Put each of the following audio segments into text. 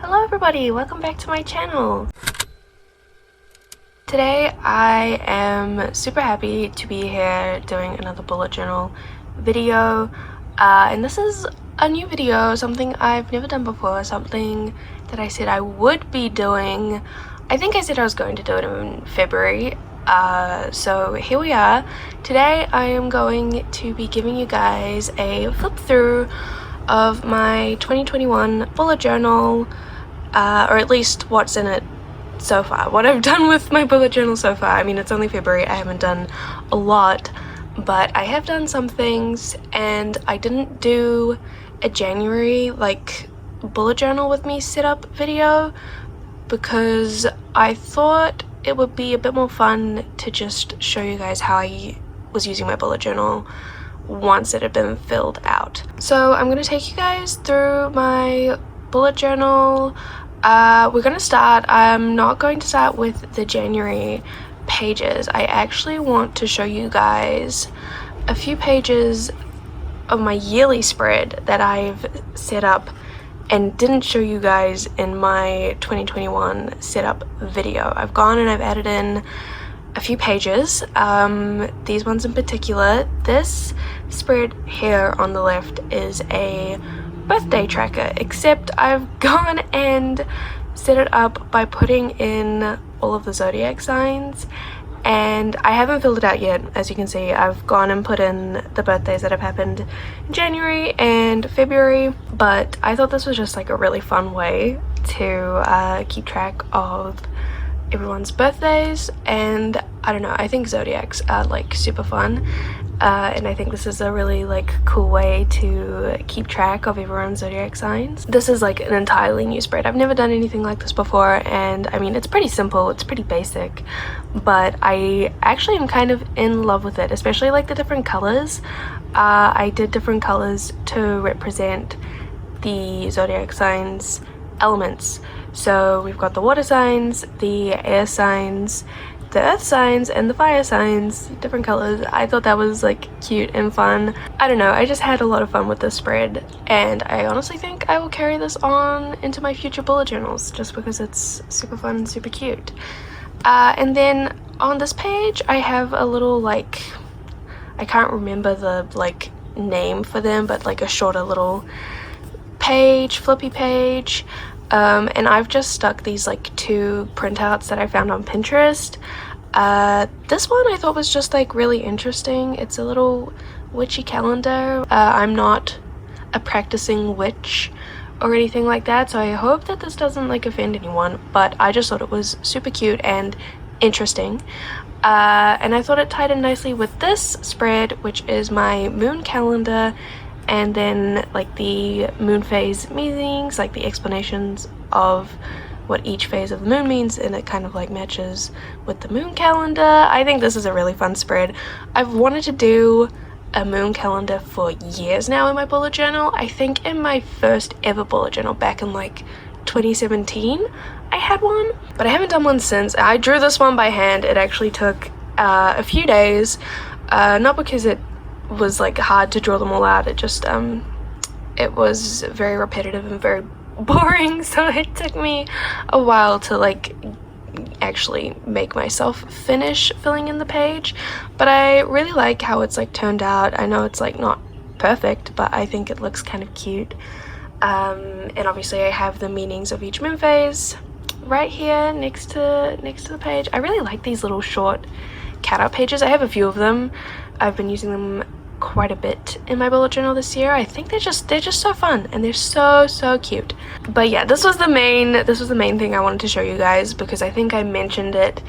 Hello everybody, welcome back to my channel. Today I am super happy to be here doing another bullet journal video, and this is a new video, something I've never done before, something that I said I would be doing. I think I said I was going to do it in February, so here we are. Today I am going to be giving you guys a flip through of my 2021 bullet journal, or at least what's in it so far, what I've done with my bullet journal so far. I mean, it's only February, I haven't done a lot, but I have done some things, and I didn't do a January like bullet journal with me setup video because I thought it would be a bit more fun to just show you guys how I was using my bullet journal once it had been filled out. So I'm going to take you guys through my bullet journal. We're going to start, I'm not going to start with the January pages. I actually want to show you guys a few pages of my yearly spread that I've set up and didn't show you guys in my 2021 setup video. I've gone and I've added in a few pages, these ones in particular. This spread here on the left is a birthday tracker, except I've gone and set it up by putting in all of the zodiac signs, and I haven't filled it out yet. As you can see, I've gone and put in the birthdays that have happened in January and February, but I thought this was just like a really fun way to keep track of everyone's birthdays. And I don't know, I think zodiacs are like super fun, and I think this is a really like cool way to keep track of everyone's zodiac signs. This is like an entirely new spread. I've never done anything like this before, and I mean, it's pretty simple, it's pretty basic, but I actually am kind of in love with it, especially like the different colors. I did different colors to represent the zodiac signs elements. So we've got the water signs, the air signs, the earth signs, and the fire signs, different colors. I thought that was like cute and fun. I don't know, I just had a lot of fun with this spread, and I honestly think I will carry this on into my future bullet journals just because it's super fun and super cute. And then on this page I have a little, like, I can't remember the like name for them, but like a shorter little page, flippy page. And I've just stuck these like two printouts that I found on Pinterest. This one I thought was just like really interesting. It's a little witchy calendar. I'm not a practicing witch or anything like that, so I hope that this doesn't like offend anyone, but I just thought it was super cute and interesting. And I thought it tied in nicely with this spread, which is my moon calendar, and then like the moon phase meanings, like the explanations of what each phase of the moon means, and it kind of like matches with the moon calendar. I think this is a really fun spread. I've wanted to do a moon calendar for years now in my bullet journal. I think in my first ever bullet journal back in like 2017 I had one, but I haven't done one since. I drew this one by hand. It actually took a few days, not because it was like hard to draw them all out, it just it was very repetitive and very boring, so it took me a while to like actually make myself finish filling in the page. But I really like how it's like turned out. I know it's like not perfect, but I think it looks kind of cute. And obviously I have the meanings of each moon phase right here next to the page. I really like these little short cat pages. I have a few of them. I've been using them quite a bit in my bullet journal this year. I think they're just so fun, and they're so cute. But yeah, this was the main thing I wanted to show you guys, because I think I mentioned it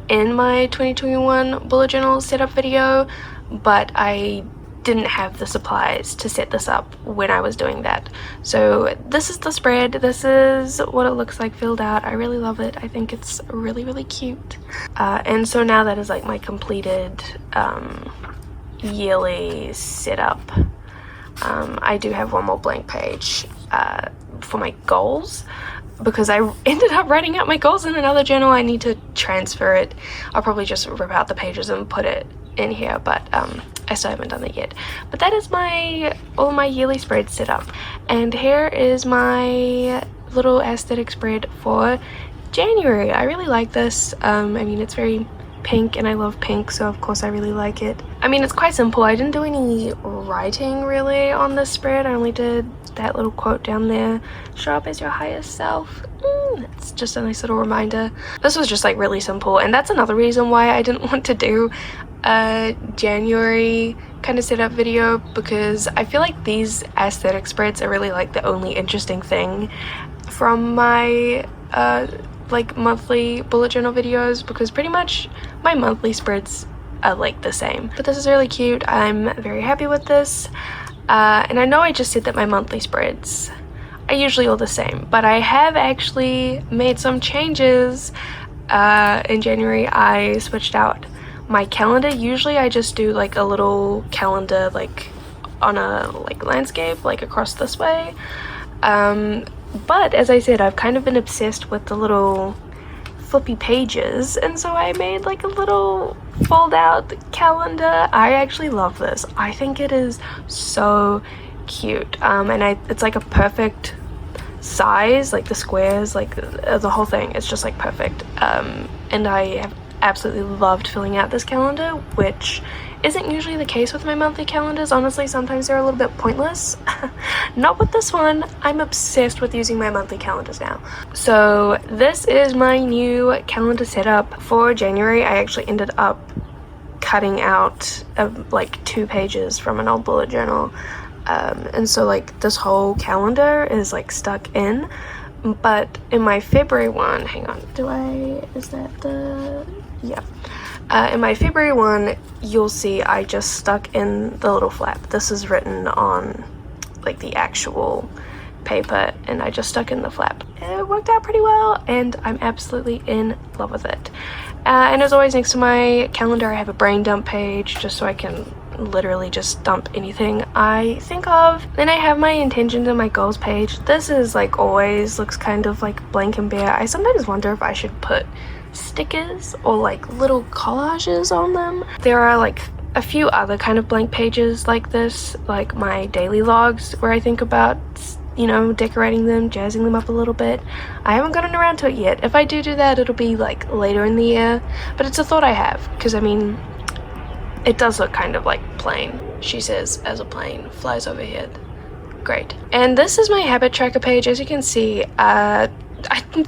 in my 2021 bullet journal setup video, but I didn't have the supplies to set this up when I was doing that. So this is the spread. This is what it looks like filled out. I really love it. I think it's really cute. And so now that is like my completed yearly setup. I do have one more blank page for my goals, because I ended up writing out my goals in another journal. I need to transfer it. I'll probably just rip out the pages and put it in here, but I still haven't done that yet. But that is all my yearly spreads set up, and here is my little aesthetic spread for January. I really like this. I mean, it's very pink and I love pink, so of course I really like it. I mean, it's quite simple. I didn't do any writing really on this spread. I only did that little quote down there, show up as your highest self. It's just a nice little reminder. This was just like really simple, and that's another reason why I didn't want to do a January kind of setup video, because I feel like these aesthetic spreads are really like the only interesting thing from my like monthly bullet journal videos, because pretty much my monthly spreads are like the same. But this is really cute. I'm very happy with this, and I know I just said that my monthly spreads are usually all the same, but I have actually made some changes. In January I switched out my calendar. Usually I just do like a little calendar like on a like landscape like across this way, but as I said, I've kind of been obsessed with the little flippy pages, and so I made like a little fold out calendar. I actually love this. I think it is so cute, and it's like a perfect size, like the squares, like the whole thing. It's just like perfect, and I have absolutely loved filling out this calendar, which isn't usually the case with my monthly calendars. Honestly, sometimes they're a little bit pointless. Not with this one. I'm obsessed with using my monthly calendars now. So this is my new calendar setup for January. I actually ended up cutting out like 2 pages from an old bullet journal, and so like this whole calendar is like stuck in. But in my February one, hang on, is that the, yeah. In my February one, you'll see I just stuck in the little flap. This is written on like the actual paper, and I just stuck in the flap. It worked out pretty well, and I'm absolutely in love with it. And as always, next to my calendar I have a brain dump page, just so I can literally just dump anything I think of. Then I have my intentions and my goals page. This is like always looks kind of like blank and bare. I sometimes wonder if I should put stickers or like little collages on them. There are like a few other kind of blank pages like this, like my daily logs, where I think about, you know, decorating them, jazzing them up a little bit. I haven't gotten around to it yet. If I do that, it'll be like later in the year, but it's a thought I have, because I mean, it does look kind of like plain. She says as a plane flies overhead. Great. And this is my habit tracker page. As you can see, I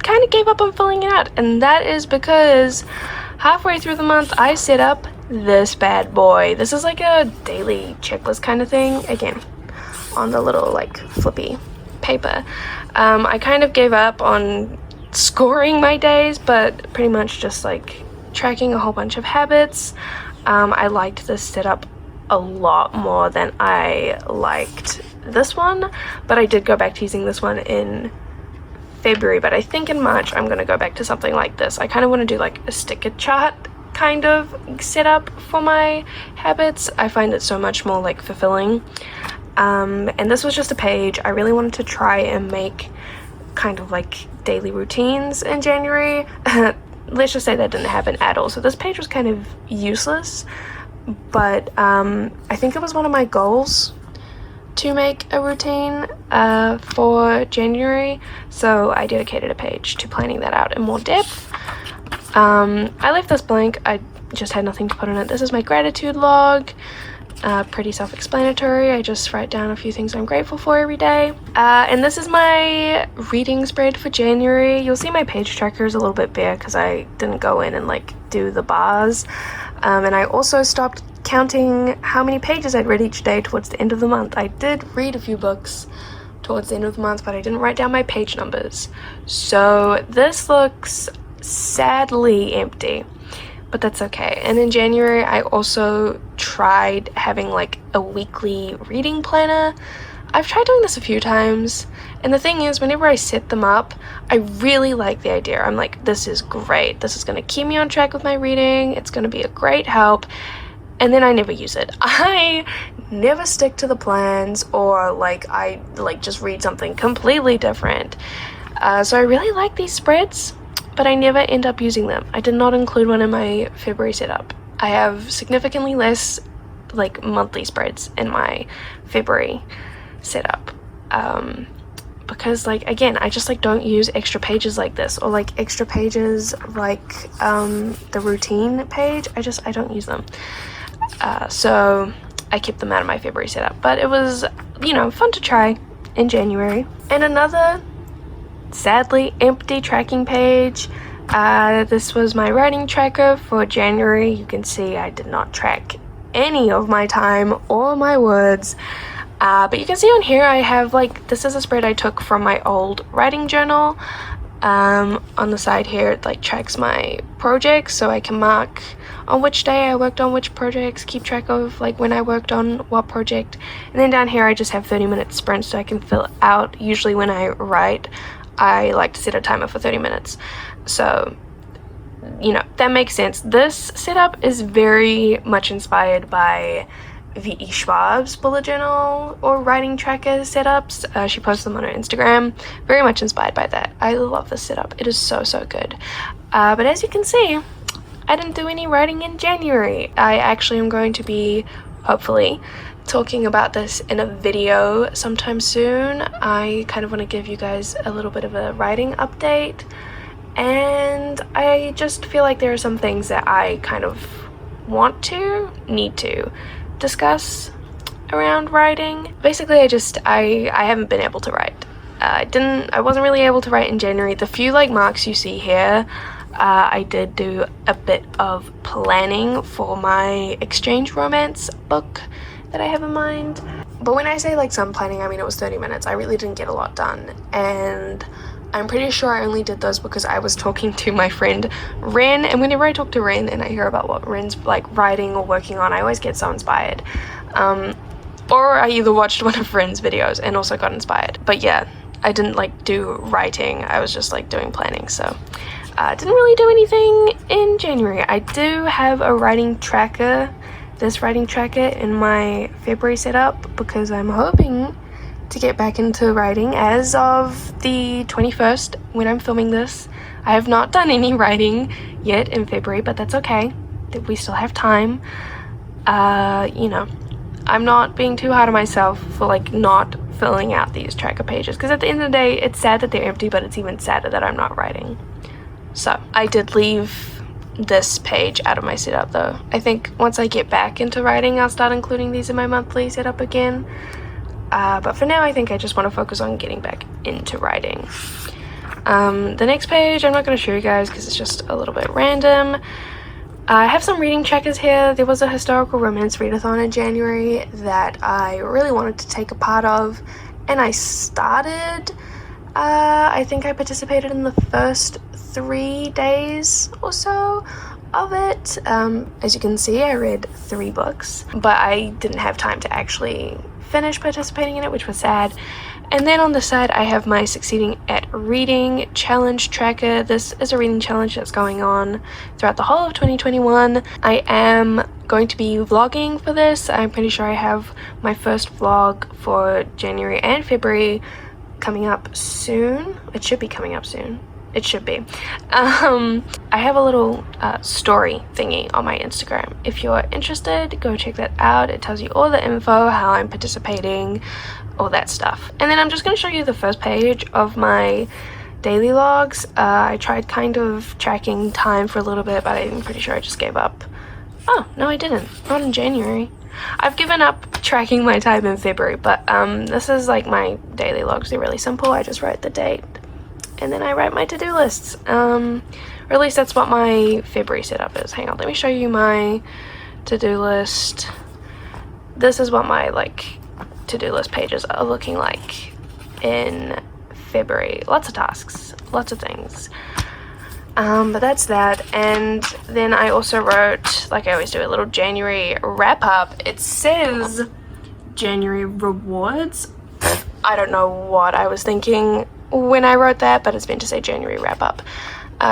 kind of gave up on filling it out, and that is because halfway through the month I set up this bad boy. This is like a daily checklist kind of thing, again on the little like flippy paper. I kind of gave up on scoring my days, but pretty much just like tracking a whole bunch of habits. I liked this setup a lot more than I liked this one, but I did go back to using this one in February. But I think in March I'm gonna go back to something like this. I kind of want to do like a sticker chart kind of setup for my habits. I find it so much more like fulfilling. And this was just a page. I really wanted to try and make kind of like daily routines in January. Let's just say that didn't happen at all, so this page was kind of useless, but I think it was one of my goals to make a routine for January, so I dedicated a page to planning that out in more depth. I left this blank. I just had nothing to put in it. This is my gratitude log. Pretty self-explanatory. I just write down a few things I'm grateful for every day. And this is my reading spread for January. You'll see my page tracker is a little bit bare because I didn't go in and like do the bars. And I also stopped counting how many pages I'd read each day towards the end of the month. I did read a few books towards the end of the month, but I didn't write down my page numbers. So this looks sadly empty, but that's okay. And in January, I also tried having like a weekly reading planner. I've tried doing this a few times, and the thing is, whenever I set them up, I really like the idea. I'm like, this is great. This is going to keep me on track with my reading. It's going to be a great help. And then I never use it. I never stick to the plans, or like I like just read something completely different. So I really like these spreads, but I never end up using them. I did not include one in my February setup. I have significantly less like monthly spreads in my February setup. because like, again, I just like don't use extra pages like this, or like extra pages like the routine page. I don't use them, so I kept them out of my February setup. But it was, you know, fun to try in January. And another sadly empty tracking page. This was my writing tracker for January. You can see I did not track any of my time or my words, but you can see on here I have like, this is a spread I took from my old writing journal. On the side here it like tracks my projects, so I can mark on which day I worked on which projects, keep track of like when I worked on what project. And then down here I just have 30-minute sprints, so I can fill out. Usually when I write, I like to set a timer for 30 minutes, so you know, that makes sense. This setup is very much inspired by V.E. Schwab's bullet journal or writing tracker setups. She posts them on her Instagram. Very much inspired by that. I love this setup. It is so good. But as you can see, I didn't do any writing in January. I actually am going to be, hopefully, talking about this in a video sometime soon. I kind of want to give you guys a little bit of a writing update, and I just feel like there are some things that I kind of need to discuss around writing. Basically, I haven't been able to write. I wasn't really able to write in January. The few like marks you see here, I did do a bit of planning for my exchange romance book that I have in mind. But when I say like some planning, I mean it was 30 minutes. I really didn't get a lot done, and I'm pretty sure I only did those because I was talking to my friend Ren, and whenever I talk to Ren and I hear about what Ren's like writing or working on, I always get so inspired. Or I either watched one of Ren's videos and also got inspired. But yeah, I didn't like do writing, I was just like doing planning, so I didn't really do anything in January. I do have a writing tracker, this writing tracker in my February setup, because I'm hoping to get back into writing as of the 21st when I'm filming this. I have not done any writing yet in February, but that's okay. We still have time. You know, I'm not being too hard on myself for like not filling out these tracker pages, because at the end of the day, it's sad that they're empty, but it's even sadder that I'm not writing. So I did leave this page out of my setup though. I think once I get back into writing, I'll start including these in my monthly setup again. But for now, I think I just want to focus on getting back into writing. The next page, I'm not going to show you guys because it's just a little bit random. I have some reading trackers here. There was a historical romance readathon in January that I really wanted to take a part of, and I started. I think I participated in the first 3 days or so of it. As you can see, I read 3 books, but I didn't have time to actually finish participating in it, which was sad. And then on the side, I have my Succeeding at Reading challenge tracker. This is a reading challenge that's going on throughout the whole of 2021. I am going to be vlogging for this. I'm pretty sure I have my first vlog for January and February coming up soon. It should be coming up soon. It should be. I have a little story thingy on my Instagram. If you're interested, go check that out. It tells you all the info, how I'm participating, all that stuff. And then I'm just going to show you the first page of my daily logs. I tried kind of tracking time for a little bit, but I'm pretty sure I just gave up. Oh, no I didn't. Not in January. I've given up tracking my time in February, but this is like my daily logs. They're really simple. I just write the date, and then I write my to-do lists. Or at least that's what my February setup is. Hang on, let me show you my to-do list. This is what my like to-do list pages are looking like in February. Lots of tasks, lots of things. But that's that. And then I also wrote, like I always do, a little January wrap-up. It says January rewards. I don't know what I was thinking when I wrote that, but it's meant to say January wrap-up.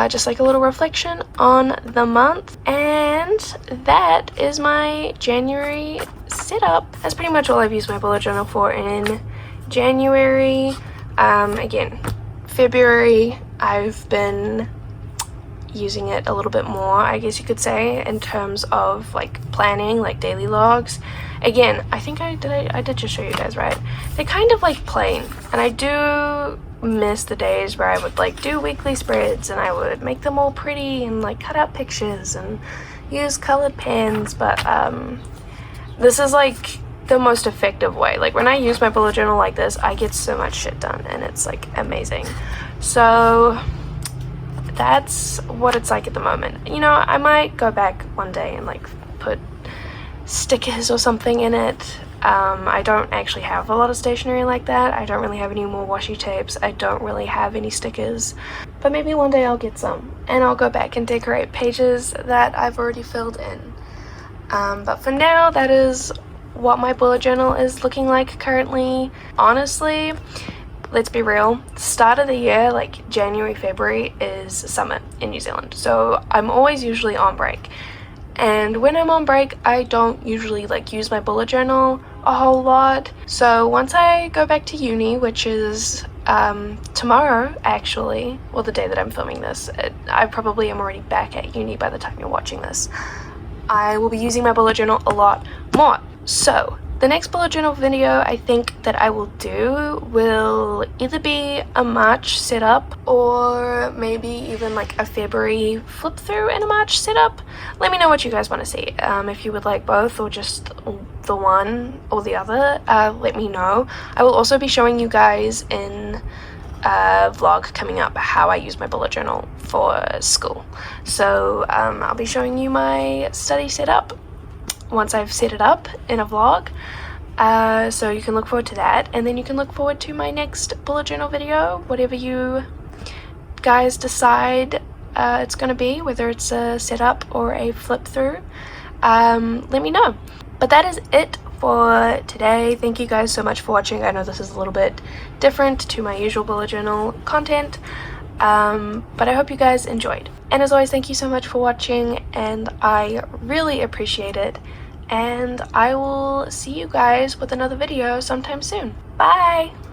Just like a little reflection on the month. And that is my January setup. That's pretty much all I've used my bullet journal for in January. Again, February, I've been using it a little bit more, I guess you could say, in terms of like planning, like daily logs. Again, I think I did just show you guys, right? They're kind of like plain, and I do miss the days where I would like do weekly spreads and I would make them all pretty and like cut out pictures and use colored pens, but this is like the most effective way. Like when I use my bullet journal like this, I get so much shit done and it's like amazing. So that's what it's like at the moment. You know, I might go back one day and like put stickers or something in it. I don't actually have a lot of stationery like that. I don't really have any more washi tapes. I don't really have any stickers, but maybe one day I'll get some and I'll go back and decorate pages that I've already filled in. But for now, that is what my bullet journal is looking like currently. Honestly, let's be real, the start of the year, like January, February, is summer in New Zealand, so I'm always usually on break. And when I'm on break, I don't usually like use my bullet journal a whole lot. So once I go back to uni, which is tomorrow actually, well, the day that I'm filming this, I probably am already back at uni by the time you're watching this, I will be using my bullet journal a lot more. So the next bullet journal video I think that I will do will either be a March setup or maybe even like a February flip through and a March setup. Let me know what you guys want to see. If you would like both or just the one or the other, let me know. I will also be showing you guys in a vlog coming up how I use my bullet journal for school. So I'll be showing you my study setup once I've set it up in a vlog, so you can look forward to that, and then you can look forward to my next bullet journal video, whatever you guys decide it's going to be, whether it's a setup or a flip through. Let me know. But that is it for today. Thank you guys so much for watching. I know this is a little bit different to my usual bullet journal content, but I hope you guys enjoyed. And as always, thank you so much for watching, and I really appreciate it. And I will see you guys with another video sometime soon. Bye!